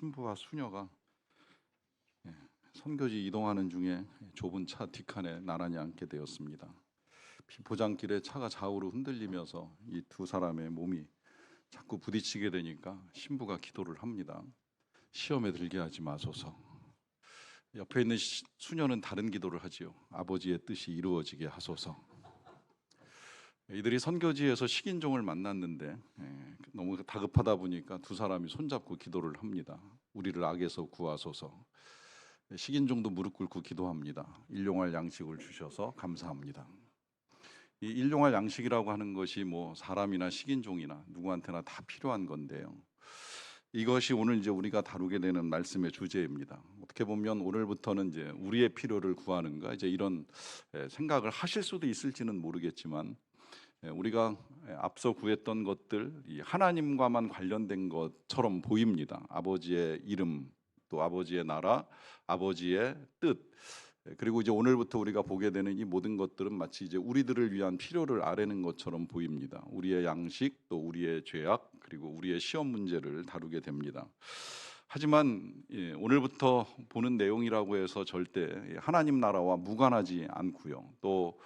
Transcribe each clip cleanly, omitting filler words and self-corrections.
신부와 수녀가 선교지 이동하는 중에 좁은 차 뒷칸에 나란히 앉게 되었습니다. 비포장길에 차가 좌우로 흔들리면서 이 두 사람의 몸이 자꾸 부딪히게 되니까 신부가 기도를 합니다. 시험에 들게 하지 마소서. 옆에 있는 수녀는 다른 기도를 하지요. 아버지의 뜻이 이루어지게 하소서. 이들이 선교지에서 식인종을 만났는데 너무 다급하다 보니까 두 사람이 손잡고 기도를 합니다. 우리를 악에서 구하소서. 식인종도 무릎 꿇고 기도합니다. 일용할 양식을 주셔서 감사합니다. 이 일용할 양식이라고 하는 것이 뭐 사람이나 식인종이나 누구한테나 다 필요한 건데요. 이것이 오늘 이제 우리가 다루게 되는 말씀의 주제입니다. 어떻게 보면 오늘부터는 이제 우리의 필요를 구하는가 이제 이런 생각을 하실 수도 있을지는 모르겠지만 우리가 앞서 구했던 것들 이 하나님과만 관련된 것처럼 보입니다. 아버지의 이름, 또 아버지의 나라, 아버지의 뜻, 그리고 이제 오늘부터 우리가 보게 되는 이 모든 것들은 마치 이제 우리들을 위한 필요를 아뢰는 것처럼 보입니다. 우리의 양식, 또 우리의 죄악, 그리고 우리의 시험 문제를 다루게 됩니다. 하지만 오늘부터 보는 내용이라고 해서 절대 하나님 나라와 무관하지 않고요. 또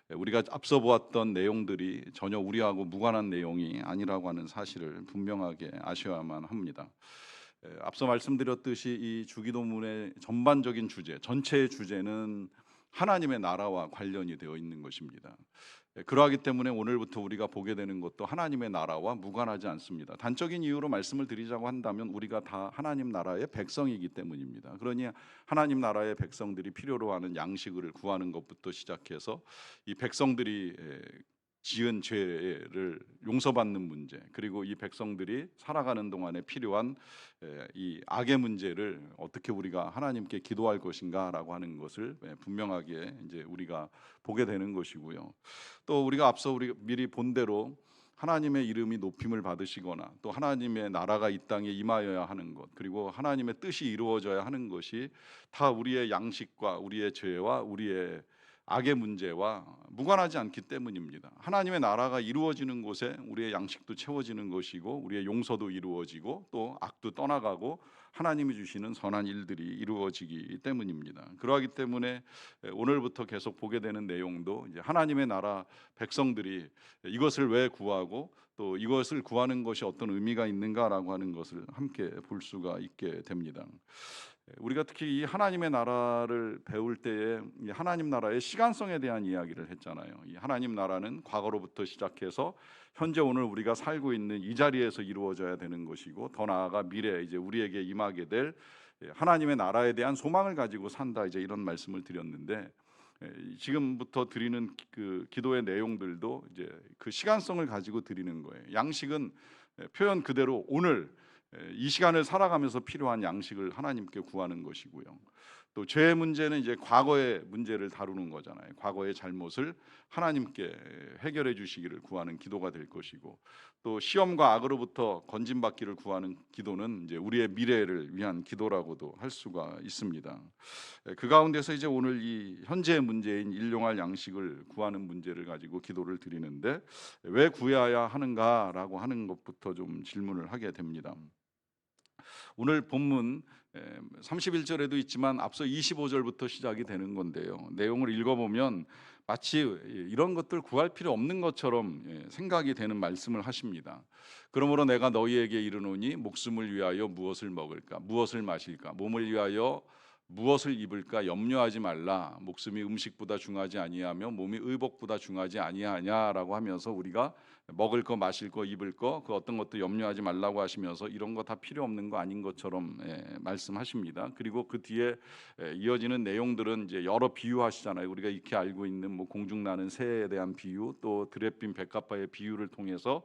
우리가 앞서 보았던 내용들이 전혀 우리하고 무관한 내용이 아니라고 하는 사실을 분명하게 아셔야만 합니다. 앞서 말씀드렸듯이 이 주기도문의 전반적인 주제, 전체의 주제는 하나님의 나라와 관련이 되어 있는 것입니다. 그러하기 때문에 오늘부터 우리가 보게 되는 것도 하나님의 나라와 무관하지 않습니다. 단적인 이유로 말씀을 드리자고 한다면 우리가 다 하나님 나라의 백성이기 때문입니다. 그러니 하나님 나라의 백성들이 필요로 하는 양식을 구하는 것부터 시작해서 이 백성들이 지은 죄를 용서받는 문제, 그리고 이 백성들이 살아가는 동안에 필요한 이 악의 문제를 어떻게 우리가 하나님께 기도할 것인가라고 하는 것을 분명하게 이제 우리가 보게 되는 것이고요. 또 우리가 앞서 우리 미리 본 대로 하나님의 이름이 높임을 받으시거나 또 하나님의 나라가 이 땅에 임하여야 하는 것, 그리고 하나님의 뜻이 이루어져야 하는 것이 다 우리의 양식과 우리의 죄와 우리의 악의 문제와 무관하지 않기 때문입니다. 하나님의 나라가 이루어지는 곳에 우리의 양식도 채워지는 것이고 우리의 용서도 이루어지고 또 악도 떠나가고 하나님이 주시는 선한 일들이 이루어지기 때문입니다. 그러하기 때문에 오늘부터 계속 보게 되는 내용도 이제 하나님의 나라 백성들이 이것을 왜 구하고 또 이것을 구하는 것이 어떤 의미가 있는가라고 하는 것을 함께 볼 수가 있게 됩니다. 우리가 특히 이 하나님의 나라를 배울 때에 이 하나님 나라의 시간성에 대한 이야기를 했잖아요. 이 하나님 나라는 과거로부터 시작해서 현재 오늘 우리가 살고 있는 이 자리에서 이루어져야 되는 것이고 더 나아가 미래에 이제 우리에게 임하게 될 하나님의 나라에 대한 소망을 가지고 산다, 이제 이런 말씀을 드렸는데 지금부터 드리는 그 기도의 내용들도 이제 그 시간성을 가지고 드리는 거예요. 양식은 표현 그대로 오늘 이 시간을 살아가면서 필요한 양식을 하나님께 구하는 것이고요. 또 죄의 문제는 이제 과거의 문제를 다루는 거잖아요. 과거의 잘못을 하나님께 해결해 주시기를 구하는 기도가 될 것이고, 또 시험과 악으로부터 건진받기를 구하는 기도는 이제 우리의 미래를 위한 기도라고도 할 수가 있습니다. 그 가운데서 이제 오늘 이 현재의 문제인 일용할 양식을 구하는 문제를 가지고 기도를 드리는데 왜 구해야 하는가라고 하는 것부터 좀 질문을 하게 됩니다. 오늘 본문 31절에도 있지만 앞서 25절부터 시작이 되는 건데요. 내용을 읽어보면 마치 이런 것들 구할 필요 없는 것처럼 생각이 되는 말씀을 하십니다. 그러므로 내가 너희에게 이르노니 목숨을 위하여 무엇을 먹을까, 무엇을 마실까, 몸을 위하여 무엇을 입을까 염려하지 말라. 목숨이 음식보다 중하지 아니하며 몸이 의복보다 중하지 아니하냐라고 하면서 우리가 먹을 거, 마실 거, 입을 거, 그 어떤 것도 염려하지 말라고 하시면서 이런 거 다 필요 없는 거 아닌 것처럼 말씀하십니다. 그리고 그 뒤에 이어지는 내용들은 이제 여러 비유하시잖아요. 우리가 익히 알고 있는 뭐 공중나는 새에 대한 비유, 또 드레핀 백합화의 비유를 통해서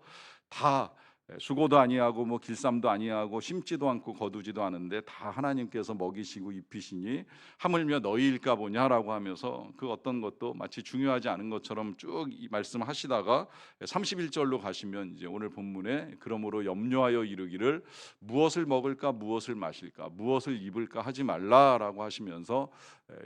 다 수고도 아니하고 뭐 길쌈도 아니하고 심지도 않고 거두지도 않은데 다 하나님께서 먹이시고 입히시니 하물며 너희일까 보냐라고 하면서 그 어떤 것도 마치 중요하지 않은 것처럼 쭉 말씀하시다가 31절로 가시면 이제 오늘 본문에 그러므로 염려하여 이르기를 무엇을 먹을까, 무엇을 마실까, 무엇을 입을까 하지 말라라고 하시면서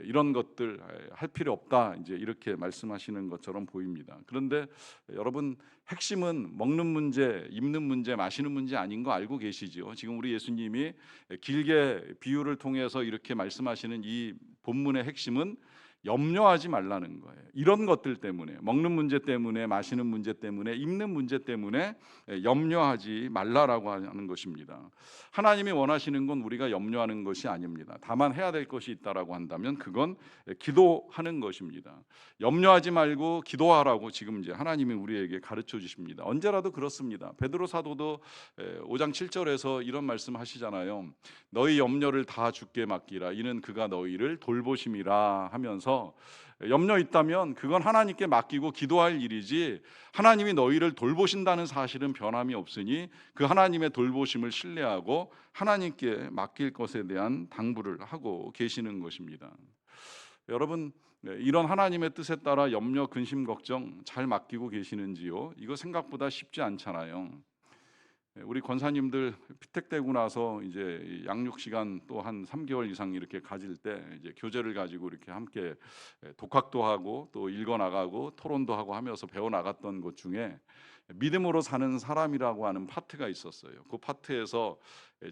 이런 것들 할 필요 없다, 이제 이렇게 말씀하시는 것처럼 보입니다. 그런데 여러분, 핵심은 먹는 문제, 입는 문제, 마시는 문제 아닌 거 알고 계시죠? 지금 우리 예수님이 길게 비유를 통해서 이렇게 말씀하시는 이 본문의 핵심은 염려하지 말라는 거예요. 이런 것들 때문에, 먹는 문제 때문에, 마시는 문제 때문에, 입는 문제 때문에 염려하지 말라라고 하는 것입니다. 하나님이 원하시는 건 우리가 염려하는 것이 아닙니다. 다만 해야 될 것이 있다라고 한다면 그건 기도하는 것입니다. 염려하지 말고 기도하라고 지금 이제 하나님이 우리에게 가르쳐 주십니다. 언제라도 그렇습니다. 베드로 사도도 5장 7절에서 이런 말씀 하시잖아요. 너희 염려를 다 주께 맡기라. 이는 그가 너희를 돌보심이라 하면서 염려 있다면 그건 하나님께 맡기고 기도할 일이지 하나님이 너희를 돌보신다는 사실은 변함이 없으니 그 하나님의 돌보심을 신뢰하고 하나님께 맡길 것에 대한 당부를 하고 계시는 것입니다. 여러분, 이런 하나님의 뜻에 따라 염려, 근심, 걱정 잘 맡기고 계시는지요? 이거 생각보다 쉽지 않잖아요. 우리 권사님들 피택되고 나서 이제 양육 시간 또 한 3개월 이상 이렇게 가질 때 이제 교재를 가지고 이렇게 함께 독학도 하고 또 읽어 나가고 토론도 하고 하면서 배워 나갔던 것 중에 믿음으로 사는 사람이라고 하는 파트가 있었어요. 그 파트에서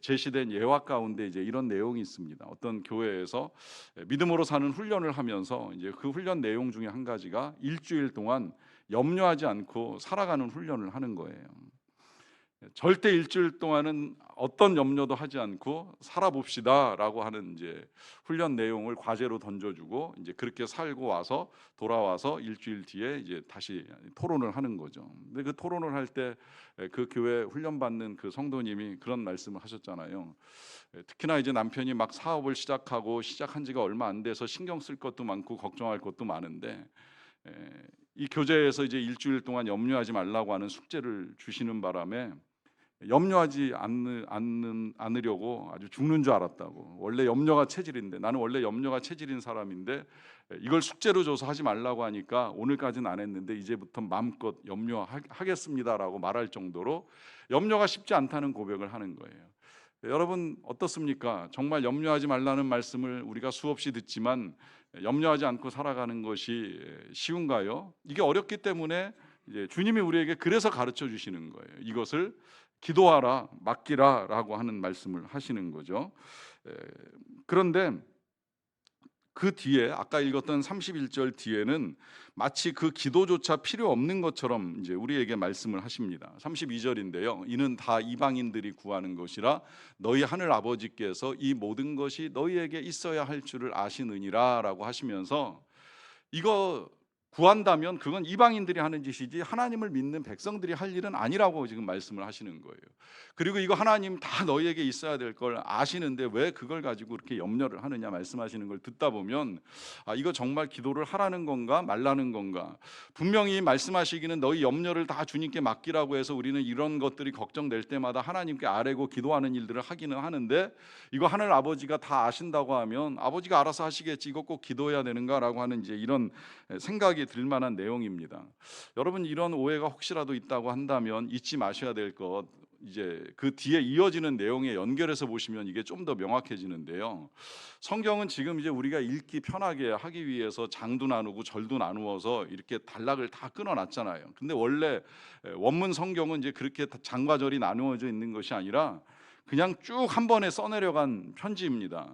제시된 예화 가운데 이제 이런 내용이 있습니다. 어떤 교회에서 믿음으로 사는 훈련을 하면서 이제 그 훈련 내용 중에 한 가지가 일주일 동안 염려하지 않고 살아가는 훈련을 하는 거예요. 절대 일주일 동안은 어떤 염려도 하지 않고 살아봅시다라고 하는 이제 훈련 내용을 과제로 던져주고 이제 그렇게 살고 와서 돌아와서 일주일 뒤에 이제 다시 토론을 하는 거죠. 근데 그 토론을 할 때 그 교회 훈련 받는 그 성도님이 그런 말씀을 하셨잖아요. 특히나 이제 남편이 막 사업을 시작한 지가 얼마 안 돼서 신경 쓸 것도 많고 걱정할 것도 많은데 이 교재에서 이제 일주일 동안 염려하지 말라고 하는 숙제를 주시는 바람에 염려하지 않으려고 아주 죽는 줄 알았다고. 원래 염려가 체질인데 나는 원래 염려가 체질인 사람인데 이걸 숙제로 줘서 하지 말라고 하니까 오늘까지는 안 했는데 이제부터 마음껏 염려하겠습니다라고 말할 정도로 염려가 쉽지 않다는 고백을 하는 거예요. 여러분 어떻습니까? 정말 염려하지 말라는 말씀을 우리가 수없이 듣지만 염려하지 않고 살아가는 것이 쉬운가요? 이게 어렵기 때문에 이제 주님이 우리에게 그래서 가르쳐 주시는 거예요. 이것을 기도하라, 맡기라라고 하는 말씀을 하시는 거죠. 그런데 그 뒤에 아까 읽었던 31절 뒤에는 마치 그 기도조차 필요 없는 것처럼 이제 우리에게 말씀을 하십니다. 32절인데요. 이는 다 이방인들이 구하는 것이라 너희 하늘 아버지께서 이 모든 것이 너희에게 있어야 할 줄을 아시느니라라고 하시면서 이거 구한다면 그건 이방인들이 하는 짓이지 하나님을 믿는 백성들이 할 일은 아니라고 지금 말씀을 하시는 거예요. 그리고 이거 하나님 다 너희에게 있어야 될 걸 아시는데 왜 그걸 가지고 이렇게 염려를 하느냐 말씀하시는 걸 듣다 보면 이거 정말 기도를 하라는 건가 말라는 건가. 분명히 말씀하시기는 너희 염려를 다 주님께 맡기라고 해서 우리는 이런 것들이 걱정될 때마다 하나님께 아뢰고 기도하는 일들을 하기는 하는데 이거 하늘 아버지가 다 아신다고 하면 아버지가 알아서 하시겠지 이거 꼭 기도해야 되는가라고 하는 이제 이런 생각이 들 만한 내용입니다. 여러분 이런 오해가 혹시라도 있다고 한다면 잊지 마셔야 될 것 이제 그 뒤에 이어지는 내용에 연결해서 보시면 이게 좀 더 명확해지는데요. 성경은 지금 이제 우리가 읽기 편하게 하기 위해서 장도 나누고 절도 나누어서 이렇게 단락을 다 끊어놨잖아요. 근데 원래 원문 성경은 이제 그렇게 장과 절이 나누어져 있는 것이 아니라 그냥 쭉 한 번에 써내려간 편지입니다.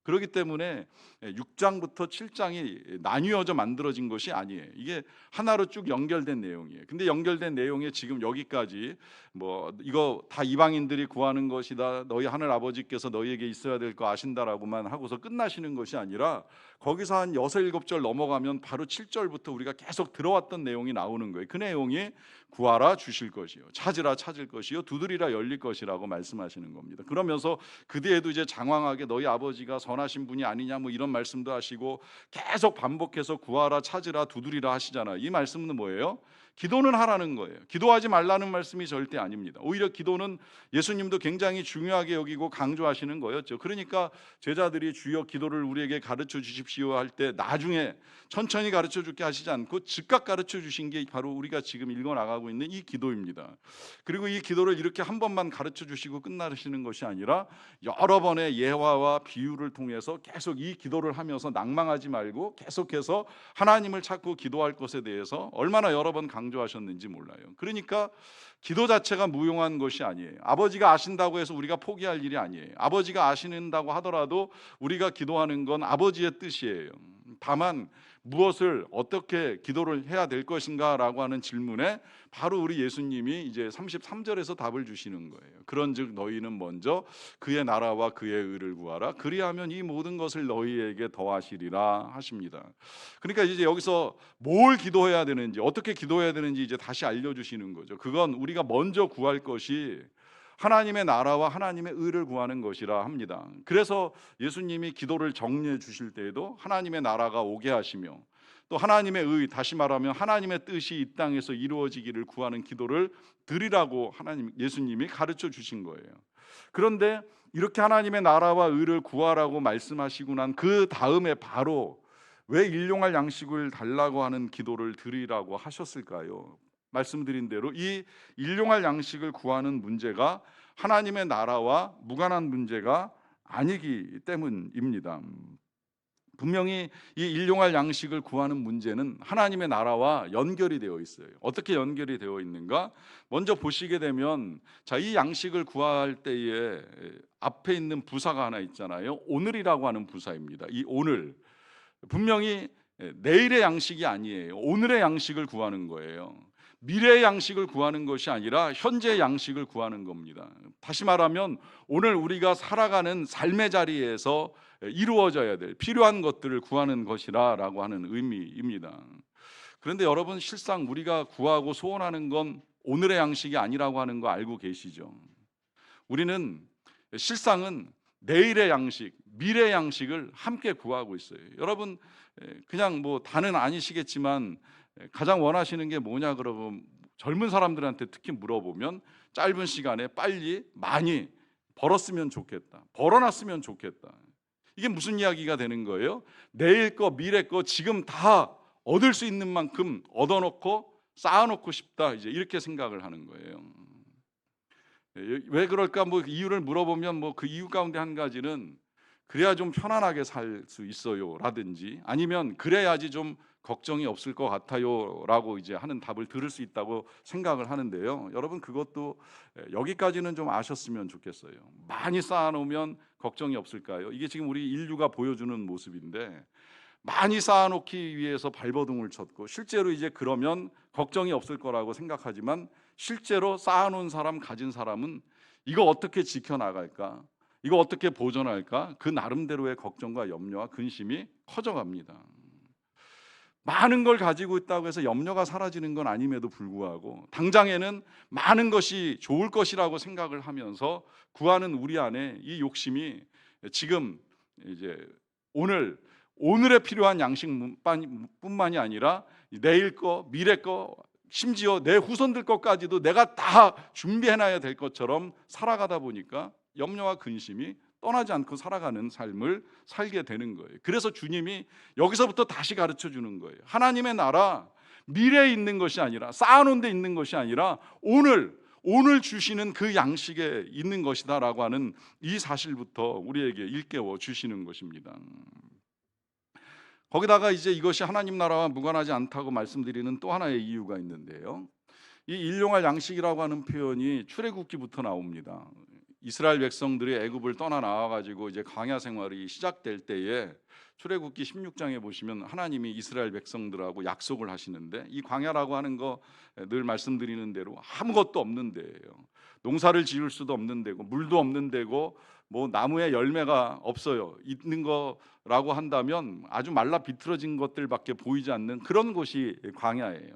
그렇기 때문에 6장부터 7장이 나뉘어져 만들어진 것이 아니에요. 이게 하나로 쭉 연결된 내용이에요. 근데 연결된 내용에 지금 여기까지 뭐 이거 다 이방인들이 구하는 것이다. 너희 하늘 아버지께서 너희에게 있어야 될 거 아신다라고만 하고서 끝나시는 것이 아니라 거기서 한 6, 7절 넘어가면 바로 7절부터 우리가 계속 들어왔던 내용이 나오는 거예요. 그 내용이 구하라 주실 것이요 찾으라 찾을 것이요 두드리라 열릴 것이라고 말씀하시는 겁니다. 그러면서 그 뒤에도 이제 장황하게 너희 아버지가 선하신 분이 아니냐 뭐 이런 말씀도 하시고 계속 반복해서 구하라 찾으라 두드리라 하시잖아요. 이 말씀은 뭐예요? 기도는 하라는 거예요. 기도하지 말라는 말씀이 절대 아닙니다. 오히려 기도는 예수님도 굉장히 중요하게 여기고 강조하시는 거였죠. 그러니까 제자들이 주여 기도를 우리에게 가르쳐 주십시오 할 때 나중에 천천히 가르쳐 줄게 하시지 않고 즉각 가르쳐 주신 게 바로 우리가 지금 읽어 나가고 있는 이 기도입니다. 그리고 이 기도를 이렇게 한 번만 가르쳐 주시고 끝나시는 것이 아니라 여러 번의 예화와 비유를 통해서 계속 이 기도를 하면서 낭망하지 말고 계속해서 하나님을 찾고 기도할 것에 대해서 얼마나 여러 번 강조하셨는지 몰라요. 그러니까 기도 자체가 무용한 것이 아니에요. 아버지가 아신다고 해서 우리가 포기할 일이 아니에요. 아버지가 아신다고 하더라도 우리가 기도하는 건 아버지의 뜻이에요. 다만 무엇을 어떻게 기도를 해야 될 것인가라고 하는 질문에 바로 우리 예수님이 이제 33절에서 답을 주시는 거예요. 그런즉 너희는 먼저 그의 나라와 그의 의를 구하라. 그리하면 이 모든 것을 너희에게 더하시리라 하십니다. 그러니까 이제 여기서 뭘 기도해야 되는지, 어떻게 기도해야 되는지 이제 다시 알려주시는 거죠. 그건 우리가 먼저 구할 것이 하나님의 나라와 하나님의 의를 구하는 것이라 합니다. 그래서 예수님이 기도를 정리해 주실 때에도 하나님의 나라가 오게 하시며 또 하나님의 의, 다시 말하면 하나님의 뜻이 이 땅에서 이루어지기를 구하는 기도를 드리라고 예수님이 가르쳐 주신 거예요. 그런데 이렇게 하나님의 나라와 의를 구하라고 말씀하시고 난 그 다음에 바로 왜 일용할 양식을 달라고 하는 기도를 드리라고 하셨을까요? 말씀드린 대로 이 일용할 양식을 구하는 문제가 하나님의 나라와 무관한 문제가 아니기 때문입니다. 분명히 이 일용할 양식을 구하는 문제는 하나님의 나라와 연결이 되어 있어요. 어떻게 연결이 되어 있는가? 먼저 보시게 되면 이 양식을 구할 때에 앞에 있는 부사가 하나 있잖아요. 오늘이라고 하는 부사입니다. 이 오늘 분명히 내일의 양식이 아니에요. 오늘의 양식을 구하는 거예요. 미래의 양식을 구하는 것이 아니라 현재의 양식을 구하는 겁니다. 다시 말하면 오늘 우리가 살아가는 삶의 자리에서 이루어져야 될 필요한 것들을 구하는 것이라고 하는 의미입니다. 그런데 여러분, 실상 우리가 구하고 소원하는 건 오늘의 양식이 아니라고 하는 거 알고 계시죠? 우리는 실상은 내일의 양식, 미래의 양식을 함께 구하고 있어요. 여러분, 그냥 뭐 다는 아니시겠지만 가장 원하시는 게 뭐냐 그러면 젊은 사람들한테 특히 물어보면 짧은 시간에 빨리 많이 벌었으면 좋겠다, 벌어놨으면 좋겠다. 이게 무슨 이야기가 되는 거예요? 내일 거, 미래 거 지금 다 얻을 수 있는 만큼 얻어놓고 쌓아놓고 싶다, 이제 이렇게 생각을 하는 거예요. 왜 그럴까? 뭐 이유를 물어보면 뭐 그 이유 가운데 한 가지는 그래야 좀 편안하게 살 수 있어요 라든지, 아니면 그래야지 좀 걱정이 없을 것 같아요 라고 이제 하는 답을 들을 수 있다고 생각을 하는데요. 여러분, 그것도 여기까지는 좀 아셨으면 좋겠어요. 많이 쌓아놓으면 걱정이 없을까요? 이게 지금 우리 인류가 보여주는 모습인데, 많이 쌓아놓기 위해서 발버둥을 쳤고 실제로 이제 그러면 걱정이 없을 거라고 생각하지만 실제로 쌓아놓은 사람, 가진 사람은 이거 어떻게 지켜나갈까, 이거 어떻게 보존할까, 그 나름대로의 걱정과 염려와 근심이 커져갑니다. 많은 걸 가지고 있다고 해서 염려가 사라지는 건 아님에도 불구하고 당장에는 많은 것이 좋을 것이라고 생각을 하면서 구하는 우리 안에 이 욕심이 지금 이제 오늘에 필요한 양식뿐만이 아니라 내일 거, 미래 거, 심지어 내 후손들 것까지도 내가 다 준비해놔야 될 것처럼 살아가다 보니까 염려와 근심이 떠나지 않고 살아가는 삶을 살게 되는 거예요. 그래서 주님이 여기서부터 다시 가르쳐 주는 거예요. 하나님의 나라, 미래에 있는 것이 아니라, 쌓아놓은 데 있는 것이 아니라 오늘 주시는 그 양식에 있는 것이다라고 하는 이 사실부터 우리에게 일깨워 주시는 것입니다. 거기다가 이제 이것이 하나님 나라와 무관하지 않다고 말씀드리는 또 하나의 이유가 있는데요. 이 일용할 양식이라고 하는 표현이 출애굽기부터 나옵니다. 이스라엘 백성들이 애굽을 떠나 나와 가지고 이제 광야 생활이 시작될 때에 출애굽기 16장에 보시면 하나님이 이스라엘 백성들하고 약속을 하시는데, 이 광야라고 하는 거 늘 말씀드리는 대로 아무것도 없는 데예요. 농사를 지을 수도 없는 데고 물도 없는 데고 뭐 나무에 열매가 없어요. 있는 거라고 한다면 아주 말라 비틀어진 것들밖에 보이지 않는 그런 곳이 광야예요.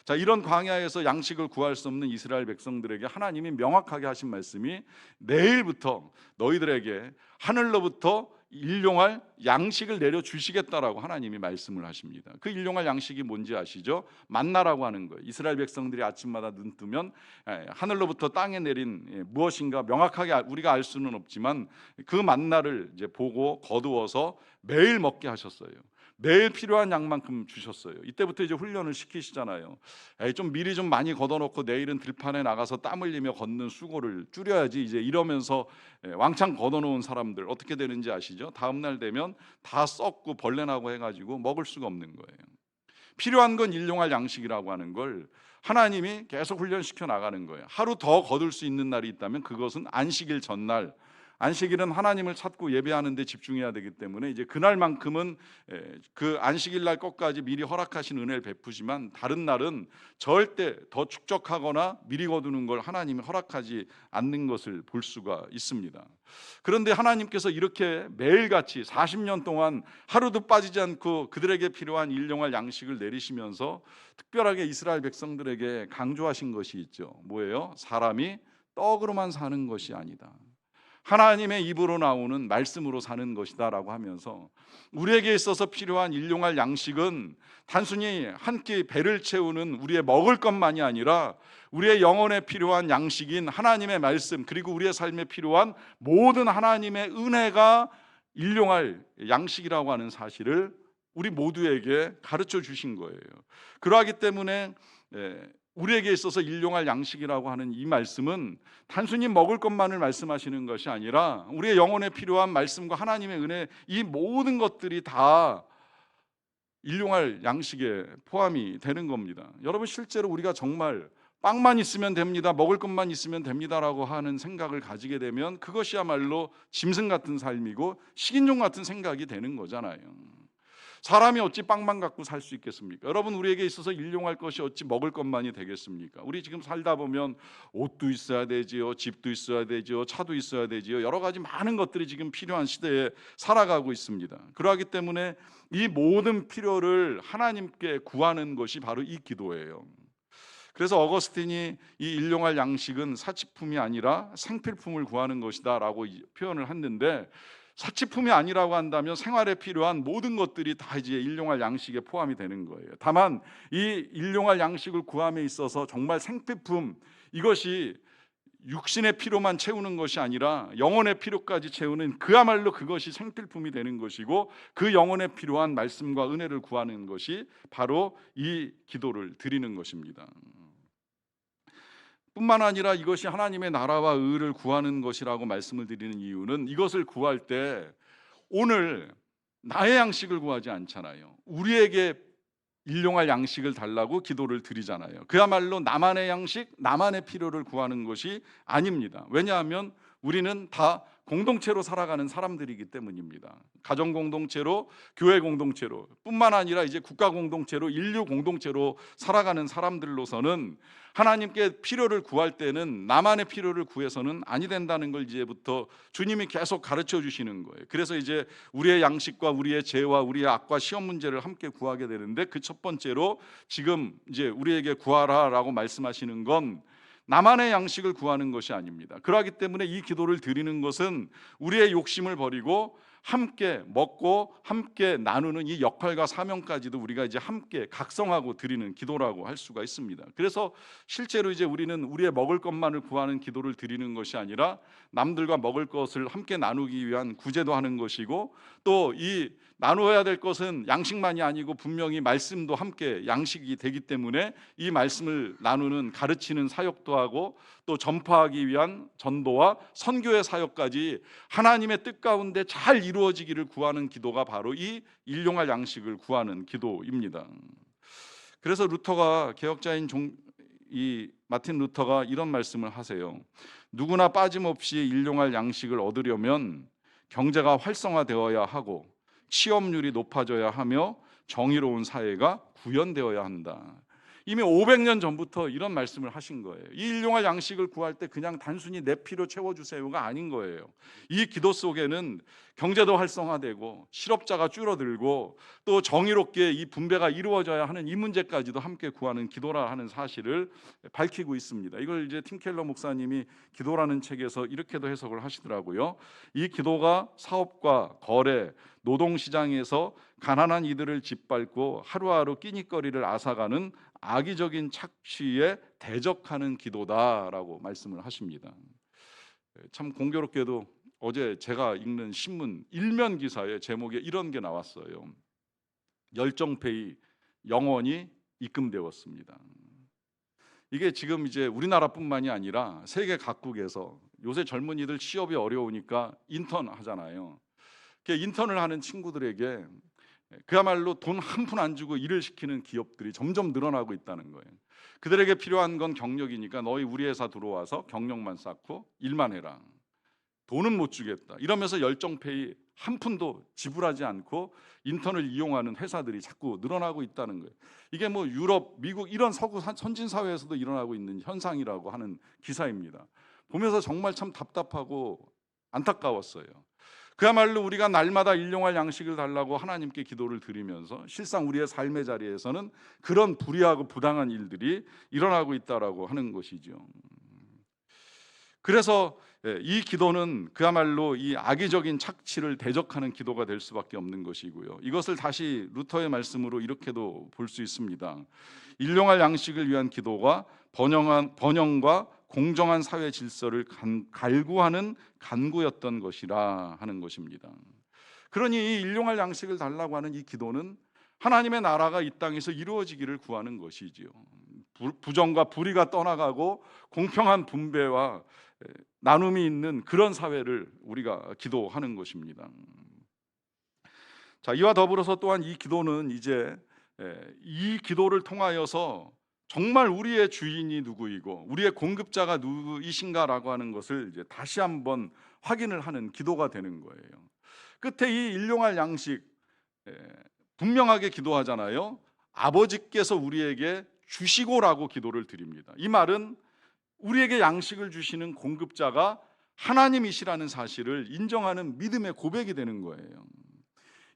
자, 이런 광야에서 양식을 구할 수 없는 이스라엘 백성들에게 하나님이 명확하게 하신 말씀이 내일부터 너희들에게 하늘로부터 일용할 양식을 내려 주시겠다라고 하나님이 말씀을 하십니다. 그 일용할 양식이 뭔지 아시죠? 만나라고 하는 거예요. 이스라엘 백성들이 아침마다 눈 뜨면 하늘로부터 땅에 내린 무엇인가 명확하게 우리가 알 수는 없지만 그 만나를 이제 보고 거두어서 매일 먹게 하셨어요. 매일 필요한 양만큼 주셨어요. 이때부터 이제 훈련을 시키시잖아요. 좀 미리 좀 많이 걷어놓고 내일은 들판에 나가서 땀 흘리며 걷는 수고를 줄여야지, 이제 이러면서 왕창 걷어놓은 사람들 어떻게 되는지 아시죠? 다음 날 되면 다 썩고 벌레 나고 해가지고 먹을 수가 없는 거예요. 필요한 건 일용할 양식이라고 하는 걸 하나님이 계속 훈련시켜 나가는 거예요. 하루 더 거둘 수 있는 날이 있다면 그것은 안식일 전날. 안식일은 하나님을 찾고 예배하는 데 집중해야 되기 때문에 이제 그날만큼은 그 안식일 날 것까지 미리 허락하신 은혜를 베푸지만 다른 날은 절대 더 축적하거나 미리 거두는 걸 하나님이 허락하지 않는 것을 볼 수가 있습니다. 그런데 하나님께서 이렇게 매일같이 40년 동안 하루도 빠지지 않고 그들에게 필요한 일용할 양식을 내리시면서 특별하게 이스라엘 백성들에게 강조하신 것이 있죠. 뭐예요? 사람이 떡으로만 사는 것이 아니다. 하나님의 입으로 나오는 말씀으로 사는 것이다 라고 하면서 우리에게 있어서 필요한 일용할 양식은 단순히 한 끼 배를 채우는 우리의 먹을 것만이 아니라 우리의 영혼에 필요한 양식인 하나님의 말씀, 그리고 우리의 삶에 필요한 모든 하나님의 은혜가 일용할 양식이라고 하는 사실을 우리 모두에게 가르쳐 주신 거예요. 그러하기 때문에 우리에게 있어서 일용할 양식이라고 하는 이 말씀은 단순히 먹을 것만을 말씀하시는 것이 아니라 우리의 영혼에 필요한 말씀과 하나님의 은혜, 이 모든 것들이 다 일용할 양식에 포함이 되는 겁니다. 여러분, 실제로 우리가 정말 빵만 있으면 됩니다, 먹을 것만 있으면 됩니다라고 하는 생각을 가지게 되면 그것이야말로 짐승 같은 삶이고 식인종 같은 생각이 되는 거잖아요. 사람이 어찌 빵만 갖고 살 수 있겠습니까? 여러분, 우리에게 있어서 일용할 것이 어찌 먹을 것만이 되겠습니까? 우리 지금 살다 보면 옷도 있어야 되지요, 집도 있어야 되지요, 차도 있어야 되지요. 여러 가지 많은 것들이 지금 필요한 시대에 살아가고 있습니다. 그러하기 때문에 이 모든 필요를 하나님께 구하는 것이 바로 이 기도예요. 그래서 어거스틴이 이 일용할 양식은 사치품이 아니라 생필품을 구하는 것이다 라고 표현을 했는데, 사치품이 아니라고 한다면 생활에 필요한 모든 것들이 다 이제 일용할 양식에 포함이 되는 거예요. 다만 이 일용할 양식을 구함에 있어서 정말 생필품, 이것이 육신의 필요만 채우는 것이 아니라 영혼의 필요까지 채우는, 그야말로 그것이 생필품이 되는 것이고, 그 영혼에 필요한 말씀과 은혜를 구하는 것이 바로 이 기도를 드리는 것입니다. 뿐만 아니라 이것이 하나님의 나라와 의를 구하는 것이라고 말씀을 드리는 이유는, 이것을 구할 때 오늘 나의 양식을 구하지 않잖아요. 우리에게 일용할 양식을 달라고 기도를 드리잖아요. 그야말로 나만의 양식, 나만의 필요를 구하는 것이 아닙니다. 왜냐하면 우리는 다 공동체로 살아가는 사람들이기 때문입니다. 가정 공동체로, 교회 공동체로, 뿐만 아니라 이제 국가 공동체로, 인류 공동체로 살아가는 사람들로서는 하나님께 필요를 구할 때는 나만의 필요를 구해서는 아니 된다는 걸 이제부터 주님이 계속 가르쳐 주시는 거예요. 그래서 이제 우리의 양식과 우리의 죄와 우리의 악과 시험 문제를 함께 구하게 되는데, 그 첫 번째로 지금 이제 우리에게 구하라라고 말씀하시는 건 나만의 양식을 구하는 것이 아닙니다. 그렇기 때문에 이 기도를 드리는 것은 우리의 욕심을 버리고 함께 먹고 함께 나누는 이 역할과 사명까지도 우리가 이제 함께 각성하고 드리는 기도라고 할 수가 있습니다. 그래서 실제로 이제 우리는 우리의 먹을 것만을 구하는 기도를 드리는 것이 아니라 남들과 먹을 것을 함께 나누기 위한 구제도 하는 것이고, 또 이 나누어야 될 것은 양식만이 아니고 분명히 말씀도 함께 양식이 되기 때문에 이 말씀을 나누는, 가르치는 사역도 하고, 또 전파하기 위한 전도와 선교의 사역까지 하나님의 뜻 가운데 잘 이루어지기를 구하는 기도가 바로 이 일용할 양식을 구하는 기도입니다. 그래서 루터가, 개혁자인 이 마틴 루터가 이런 말씀을 하세요. 누구나 빠짐없이 일용할 양식을 얻으려면 경제가 활성화되어야 하고 취업률이 높아져야 하며 정의로운 사회가 구현되어야 한다. 이미 500년 전부터 이런 말씀을 하신 거예요. 이 일용할 양식을 구할 때 그냥 단순히 내 필요 채워주세요가 아닌 거예요. 이 기도 속에는 경제도 활성화되고 실업자가 줄어들고 또 정의롭게 이 분배가 이루어져야 하는 이 문제까지도 함께 구하는 기도라 하는 사실을 밝히고 있습니다. 이걸 이제 팀 켈러 목사님이 기도라는 책에서 이렇게도 해석을 하시더라고요. 이 기도가 사업과 거래, 노동시장에서 가난한 이들을 짓밟고 하루하루 끼니거리를 앗아가는 악의적인 착취에 대적하는 기도다라고 말씀을 하십니다. 참 공교롭게도 어제 제가 읽는 신문 일면 기사에 제목에 이런 게 나왔어요. 열정페이 영원히 입금되었습니다. 이게 지금 이제 우리나라뿐만이 아니라 세계 각국에서 요새 젊은이들 취업이 어려우니까 인턴 하잖아요. 인턴을 하는 친구들에게 그야말로 돈 한 푼 안 주고 일을 시키는 기업들이 점점 늘어나고 있다는 거예요. 그들에게 필요한 건 경력이니까 너희 우리 회사 들어와서 경력만 쌓고 일만 해라. 돈은 못 주겠다. 이러면서 열정페이 한 푼도 지불하지 않고 인턴을 이용하는 회사들이 자꾸 늘어나고 있다는 거예요. 이게 뭐 유럽, 미국 이런 서구 선진 사회에서도 일어나고 있는 현상이라고 하는 기사입니다. 보면서 정말 참 답답하고 안타까웠어요. 그야말로 우리가 날마다 일용할 양식을 달라고 하나님께 기도를 드리면서 실상 우리의 삶의 자리에서는 그런 불의하고 부당한 일들이 일어나고 있다라고 하는 것이죠. 그래서 이 기도는 그야말로 이 악의적인 착취를 대적하는 기도가 될 수밖에 없는 것이고요. 이것을 다시 루터의 말씀으로 이렇게도 볼 수 있습니다. 일용할 양식을 위한 기도가 번영과 공정한 사회 질서를 갈구하는 간구였던 것이라 하는 것입니다. 그러니 이 일용할 양식을 달라고 하는 이 기도는 하나님의 나라가 이 땅에서 이루어지기를 구하는 것이지요. 부정과 불의가 떠나가고 공평한 분배와 나눔이 있는 그런 사회를 우리가 기도하는 것입니다. 자, 이와 더불어서 또한 이 기도는 이제 이 기도를 통하여서 정말 우리의 주인이 누구이고 우리의 공급자가 누구이신가라고 하는 것을 이제 다시 한번 확인을 하는 기도가 되는 거예요. 끝에 이 일용할 양식 분명하게 기도하잖아요. 아버지께서 우리에게 주시고라고 기도를 드립니다. 이 말은 우리에게 양식을 주시는 공급자가 하나님이시라는 사실을 인정하는 믿음의 고백이 되는 거예요.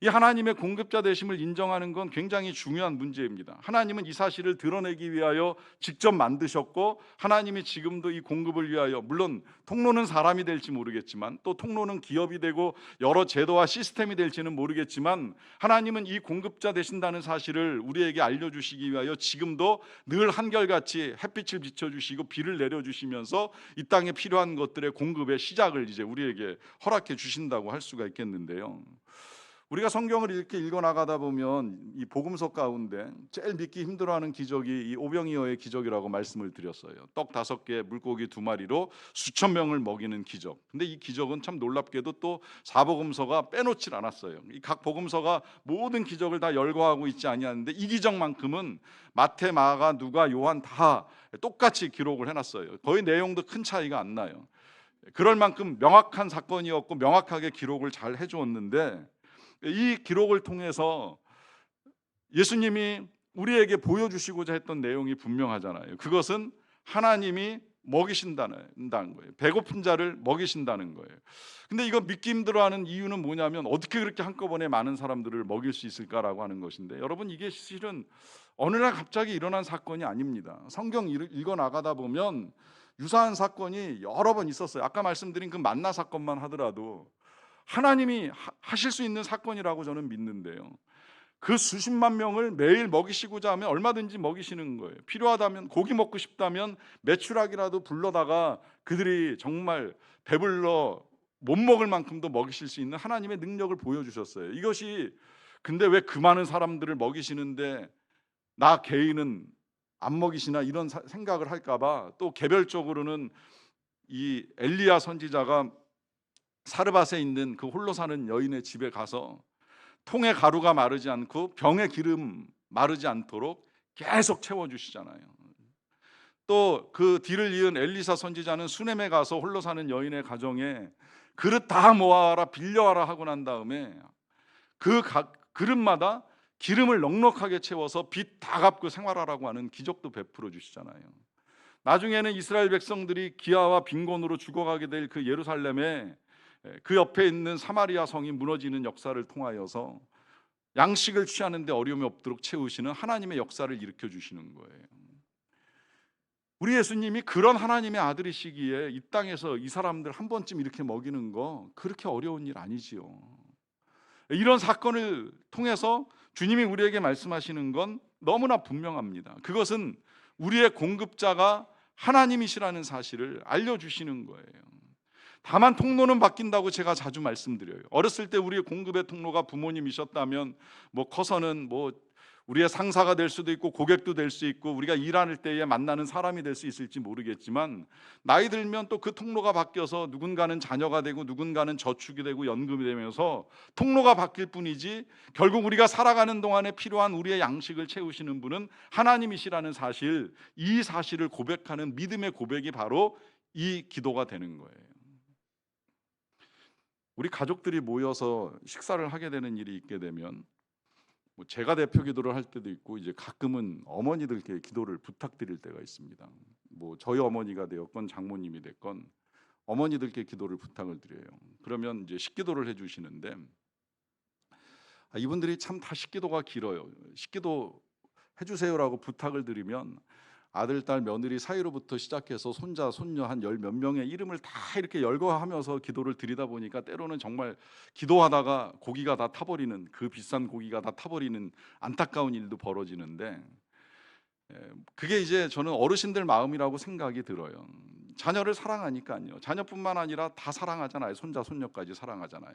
이 하나님의 공급자 되심을 인정하는 건 굉장히 중요한 문제입니다. 하나님은 이 사실을 드러내기 위하여 직접 만드셨고 하나님이 지금도 이 공급을 위하여 물론 통로는 사람이 될지 모르겠지만 또 통로는 기업이 되고 여러 제도와 시스템이 될지는 모르겠지만 하나님은 이 공급자 되신다는 사실을 우리에게 알려주시기 위하여 지금도 늘 한결같이 햇빛을 비춰주시고 비를 내려주시면서 이 땅에 필요한 것들의 공급의 시작을 이제 우리에게 허락해 주신다고 할 수가 있겠는데요. 우리가 성경을 이렇게 읽어나가다 보면 이 복음서 가운데 제일 믿기 힘들어하는 기적이 이 오병이어의 기적이라고 말씀을 드렸어요. 떡 5개, 물고기 2마리로 수천 명을 먹이는 기적. 근데 이 기적은 참 놀랍게도 또 사복음서가 빼놓질 않았어요. 이 각 복음서가 모든 기적을 다 열거하고 있지 아니하는데 이 기적만큼은 마태, 마가, 누가, 요한 다 똑같이 기록을 해놨어요. 거의 내용도 큰 차이가 안 나요. 그럴 만큼 명확한 사건이었고 명확하게 기록을 잘 해주었는데 이 기록을 통해서 예수님이 우리에게 보여주시고자 했던 내용이 분명하잖아요. 그것은 하나님이 먹이신다는 거예요. 배고픈 자를 먹이신다는 거예요. 근데 이거 믿기 힘들어하는 이유는 뭐냐면 어떻게 그렇게 한꺼번에 많은 사람들을 먹일 수 있을까라고 하는 것인데 여러분 이게 실은 어느 날 갑자기 일어난 사건이 아닙니다. 성경 읽어나가다 보면 유사한 사건이 여러 번 있었어요. 아까 말씀드린 그 만나 사건만 하더라도 하나님이 하실 수 있는 사건이라고 저는 믿는데요. 그 수십만 명을 매일 먹이시고자 하면 얼마든지 먹이시는 거예요. 필요하다면 고기 먹고 싶다면 메추라기라도 불러다가 그들이 정말 배불러 못 먹을 만큼도 먹이실 수 있는 하나님의 능력을 보여주셨어요. 이것이 근데 왜 그 많은 사람들을 먹이시는데 나 개인은 안 먹이시나 이런 생각을 할까봐 또 개별적으로는 이 엘리야 선지자가 사르밧에 있는 그 홀로 사는 여인의 집에 가서 통의 가루가 마르지 않고 병의 기름 마르지 않도록 계속 채워주시잖아요. 또 그 뒤를 이은 엘리사 선지자는 수넴에 가서 홀로 사는 여인의 가정에 그릇 다 모아라 빌려와라 하고 난 다음에 그 그릇마다 기름을 넉넉하게 채워서 빚 다 갚고 생활하라고 하는 기적도 베풀어 주시잖아요. 나중에는 이스라엘 백성들이 기아와 빈곤으로 죽어가게 될 그 예루살렘에 그 옆에 있는 사마리아 성이 무너지는 역사를 통하여서 양식을 취하는데 어려움이 없도록 채우시는 하나님의 역사를 일으켜 주시는 거예요. 우리 예수님이 그런 하나님의 아들이시기에 이 땅에서 이 사람들 한 번쯤 이렇게 먹이는 거 그렇게 어려운 일 아니지요. 이런 사건을 통해서 주님이 우리에게 말씀하시는 건 너무나 분명합니다. 그것은 우리의 공급자가 하나님이시라는 사실을 알려주시는 거예요. 다만 통로는 바뀐다고 제가 자주 말씀드려요. 어렸을 때 우리의 공급의 통로가 부모님이셨다면 뭐 커서는 뭐 우리의 상사가 될 수도 있고 고객도 될 수 있고 우리가 일할 때에 만나는 사람이 될 수 있을지 모르겠지만 나이 들면 또 그 통로가 바뀌어서 누군가는 자녀가 되고 누군가는 저축이 되고 연금이 되면서 통로가 바뀔 뿐이지 결국 우리가 살아가는 동안에 필요한 우리의 양식을 채우시는 분은 하나님이시라는 사실, 이 사실을 고백하는 믿음의 고백이 바로 이 기도가 되는 거예요. 우리 가족들이 모여서 식사를 하게 되는 일이 있게 되면 제가 대표 기도를 할 때도 있고 이제 가끔은 어머니들께 기도를 부탁드릴 때가 있습니다. 저희 어머니가 되었건 장모님이 됐건 어머니들께 기도를 부탁을 드려요. 그러면 이제 식기도를 해주시는데 이분들이 참 다 식기도가 길어요. 식기도 해주세요라고 부탁을 드리면 아들, 딸, 며느리 사이로부터 시작해서 손자, 손녀 한 열 몇 명의 이름을 다 이렇게 열거하면서 기도를 드리다 보니까 때로는 정말 기도하다가 고기가 다 타버리는, 그 비싼 고기가 다 타버리는 안타까운 일도 벌어지는데 그게 이제 저는 어르신들 마음이라고 생각이 들어요. 자녀를 사랑하니까요. 자녀뿐만 아니라 다 사랑하잖아요. 손자, 손녀까지 사랑하잖아요.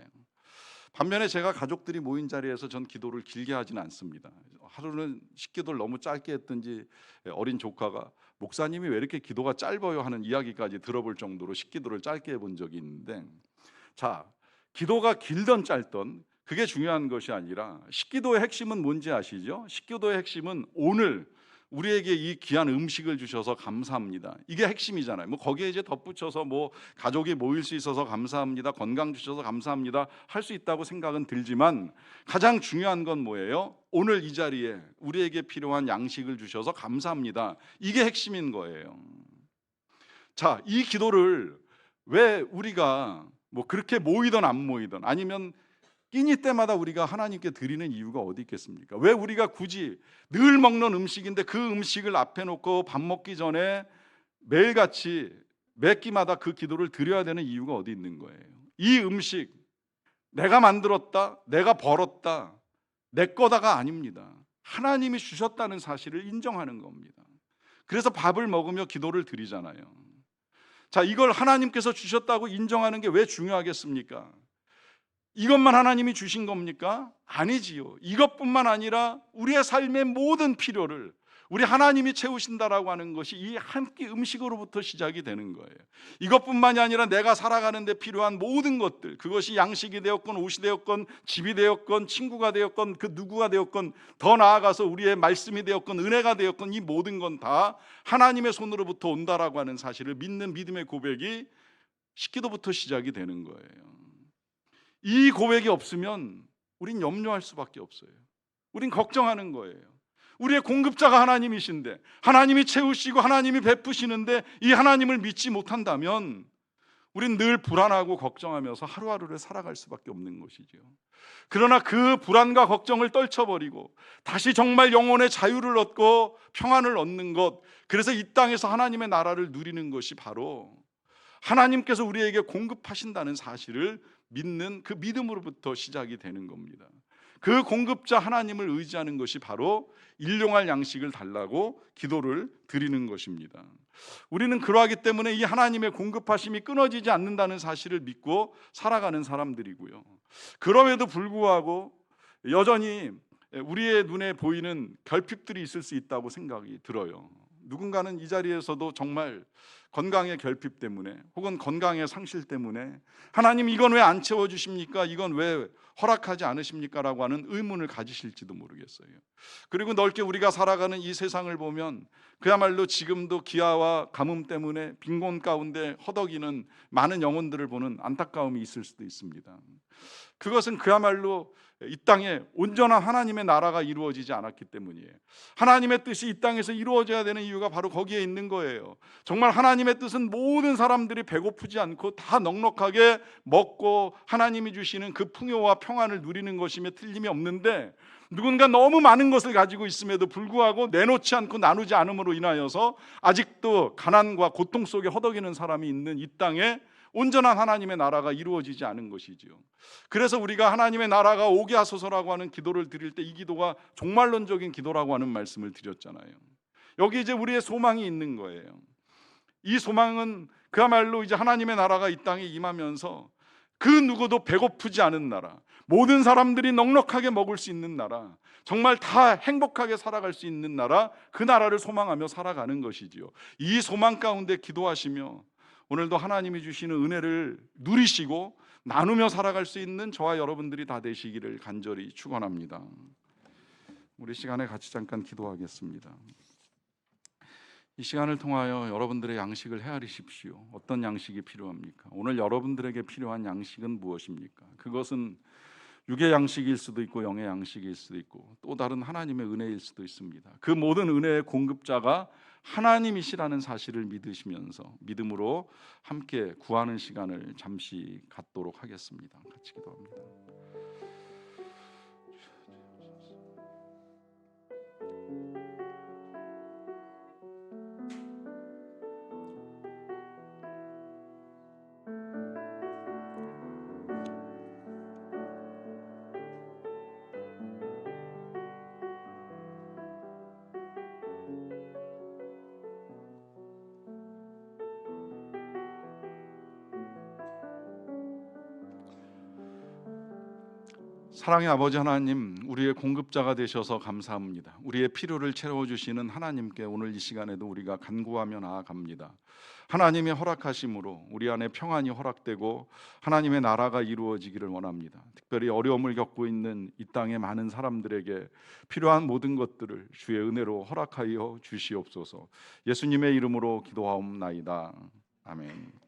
반면에 제가 가족들이 모인 자리에서 전 기도를 길게 하지는 않습니다. 하루는 식기도를 너무 짧게 했든지 어린 조카가 목사님이 왜 이렇게 기도가 짧아요 하는 이야기까지 들어볼 정도로 식기도를 짧게 해본 적이 있는데, 자, 기도가 길던 짧던 그게 중요한 것이 아니라 식기도의 핵심은 뭔지 아시죠? 식기도의 핵심은 오늘 우리에게 이 귀한 음식을 주셔서 감사합니다. 이게 핵심이잖아요. 거기에 이제 덧붙여서 가족이 모일 수 있어서 감사합니다, 건강 주셔서 감사합니다 할 수 있다고 생각은 들지만 가장 중요한 건 뭐예요? 오늘 이 자리에 우리에게 필요한 양식을 주셔서 감사합니다. 이게 핵심인 거예요. 자, 이 기도를 왜 우리가 그렇게 모이든 안 모이든 아니면 끼니 때마다 우리가 하나님께 드리는 이유가 어디 있겠습니까? 왜 우리가 굳이 늘 먹는 음식인데 그 음식을 앞에 놓고 밥 먹기 전에 매일같이 매 끼마다 그 기도를 드려야 되는 이유가 어디 있는 거예요? 이 음식 내가 만들었다, 내가 벌었다, 내 거다가 아닙니다. 하나님이 주셨다는 사실을 인정하는 겁니다. 그래서 밥을 먹으며 기도를 드리잖아요. 자, 이걸 하나님께서 주셨다고 인정하는 게 왜 중요하겠습니까? 이것만 하나님이 주신 겁니까? 아니지요. 이것뿐만 아니라 우리의 삶의 모든 필요를 우리 하나님이 채우신다라고 하는 것이 이 한 끼 음식으로부터 시작이 되는 거예요. 이것뿐만이 아니라 내가 살아가는 데 필요한 모든 것들, 그것이 양식이 되었건 옷이 되었건 집이 되었건 친구가 되었건 그 누구가 되었건 더 나아가서 우리의 말씀이 되었건 은혜가 되었건 이 모든 건 다 하나님의 손으로부터 온다라고 하는 사실을 믿는 믿음의 고백이 식기도부터 시작이 되는 거예요. 이 고백이 없으면 우린 염려할 수밖에 없어요. 우린 걱정하는 거예요. 우리의 공급자가 하나님이신데, 하나님이 채우시고 하나님이 베푸시는데 이 하나님을 믿지 못한다면 우린 늘 불안하고 걱정하면서 하루하루를 살아갈 수밖에 없는 것이죠. 그러나 그 불안과 걱정을 떨쳐버리고 다시 정말 영혼의 자유를 얻고 평안을 얻는 것, 그래서 이 땅에서 하나님의 나라를 누리는 것이 바로 하나님께서 우리에게 공급하신다는 사실을 믿는 그 믿음으로부터 시작이 되는 겁니다. 그 공급자 하나님을 의지하는 것이 바로 일용할 양식을 달라고 기도를 드리는 것입니다. 우리는 그러하기 때문에 이 하나님의 공급하심이 끊어지지 않는다는 사실을 믿고 살아가는 사람들이고요. 그럼에도 불구하고 여전히 우리의 눈에 보이는 결핍들이 있을 수 있다고 생각이 들어요. 누군가는 이 자리에서도 정말 건강의 결핍 때문에 혹은 건강의 상실 때문에 하나님 이건 왜 안 채워주십니까? 이건 왜 허락하지 않으십니까? 라고 하는 의문을 가지실지도 모르겠어요. 그리고 넓게 우리가 살아가는 이 세상을 보면 그야말로 지금도 기아와 가뭄 때문에 빈곤 가운데 허덕이는 많은 영혼들을 보는 안타까움이 있을 수도 있습니다. 그것은 그야말로 이 땅에 온전한 하나님의 나라가 이루어지지 않았기 때문이에요. 하나님의 뜻이 이 땅에서 이루어져야 되는 이유가 바로 거기에 있는 거예요. 정말 하나님의 뜻은 모든 사람들이 배고프지 않고 다 넉넉하게 먹고 하나님이 주시는 그 풍요와 평안을 누리는 것이며 틀림이 없는데, 누군가 너무 많은 것을 가지고 있음에도 불구하고 내놓지 않고 나누지 않음으로 인하여서 아직도 가난과 고통 속에 허덕이는 사람이 있는 이 땅에 온전한 하나님의 나라가 이루어지지 않은 것이지요. 그래서 우리가 하나님의 나라가 오게 하소서라고 하는 기도를 드릴 때 이 기도가 종말론적인 기도라고 하는 말씀을 드렸잖아요. 여기 이제 우리의 소망이 있는 거예요. 이 소망은 그야말로 이제 하나님의 나라가 이 땅에 임하면서 그 누구도 배고프지 않은 나라, 모든 사람들이 넉넉하게 먹을 수 있는 나라, 정말 다 행복하게 살아갈 수 있는 나라, 그 나라를 소망하며 살아가는 것이지요. 이 소망 가운데 기도하시며 오늘도 하나님이 주시는 은혜를 누리시고 나누며 살아갈 수 있는 저와 여러분들이 다 되시기를 간절히 축원합니다. 우리 시간에 같이 잠깐 기도하겠습니다. 이 시간을 통하여 여러분들의 양식을 헤아리십시오. 어떤 양식이 필요합니까? 오늘 여러분들에게 필요한 양식은 무엇입니까? 그것은 육의 양식일 수도 있고 영의 양식일 수도 있고 또 다른 하나님의 은혜일 수도 있습니다. 그 모든 은혜의 공급자가 하나님이시라는 사실을 믿으시면서 믿음으로 함께 구하는 시간을 잠시 갖도록 하겠습니다. 같이 기도합니다. 사랑의 아버지 하나님, 우리의 공급자가 되셔서 감사합니다. 우리의 필요를 채워주시는 하나님께 오늘 이 시간에도 우리가 간구하며 나아갑니다. 하나님의 허락하심으로 우리 안에 평안이 허락되고 하나님의 나라가 이루어지기를 원합니다. 특별히 어려움을 겪고 있는 이 땅의 많은 사람들에게 필요한 모든 것들을 주의 은혜로 허락하여 주시옵소서. 예수님의 이름으로 기도하옵나이다. 아멘.